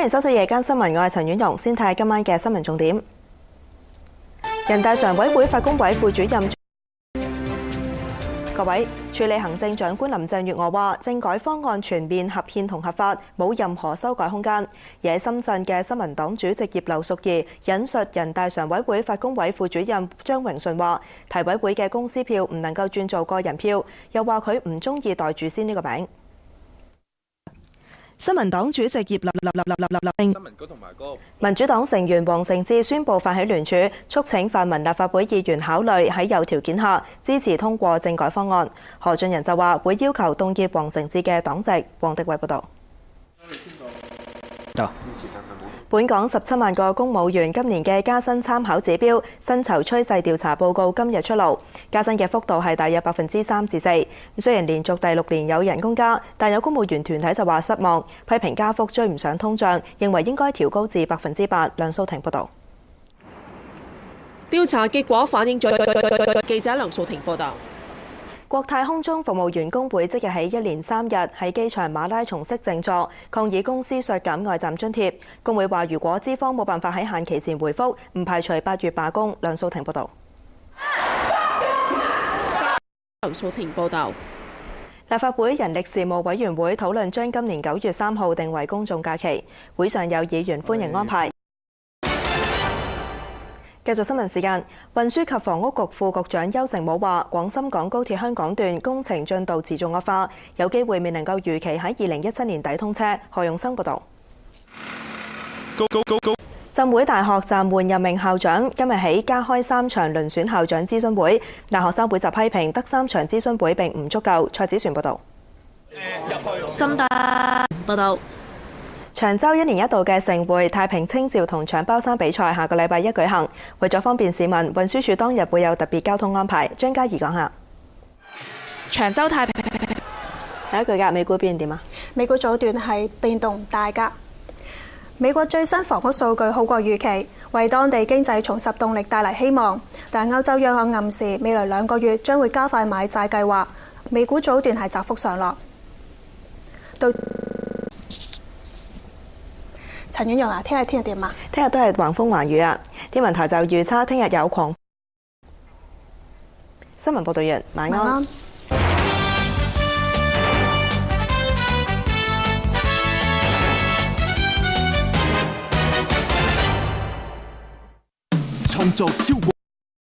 迎收睇夜間新聞，我係陳婉容。先睇下今晚嘅新聞重點。人大常委會法工委副主任各位，署理行政長官林鄭月娥話，政改方案全面合憲同合法，冇任何修改空間。而喺深圳嘅新民黨主席葉劉淑儀引述人大常委會法工委副主任張榮順話，提委會嘅公司票唔能夠轉做個人票，又話佢唔中意袋住先呢個名。新民黨主席葉劉民主黨成員黃成智宣布發起聯署，促請泛民立法會議員考慮喺有條件下支持通過政改方案。何俊仁就話會要求凍結黃成智嘅黨籍。黃迪偉報導。本港17萬個公務員今年嘅加薪參考指標薪酬趨勢調查報告今日出爐，加薪嘅幅度係大約3%至4%。雖然連續第6年有人工加，但有公務員團體就話失望，批評加幅追唔上通脹，認為應該調高至8%。梁素婷報導。調查結果反映咗，記者梁素婷報導。國泰空中服務員工會即日起1連3日喺機場馬拉松式靜坐，抗議公司削減外站津貼。工會話，如果資方冇辦法喺限期前回覆，唔排除8月罷工。梁素婷報導。立法會人力事務委員會討論將今年9月3號定為公眾假期，會上有議員歡迎安排。繼續新聞時間，運輸及房屋局副局長邱誠武話，廣深港高鐵香港段工程進度持續惡化，有機會未能夠如期喺2017年底通車。何永生報導。浸會大學暫緩任命校長，今日起加開3場遴選校長諮詢會。大學生會就批評得3場諮詢會並唔足夠。蔡子璇報導。浸大報導。長洲1年1度嘅盛會太平清醮同搶包山比賽下個禮拜1舉行，為咗方便市民，運輸署當日會有特別交通安排。張嘉怡講下。長洲太平下一句㗎，美股表現點啊？美股早段係變動唔大㗎。美國最新房屋數據好過預期，為當地經濟重拾動力帶嚟希望。但歐洲央行暗示未來2個月將會加快買債計劃，美股早段係窄幅上落。到陳婉容啊，聽日點啊？聽日都係橫風橫雨啊！天文台就預測聽日有狂。新聞報道完，晚安。創作超過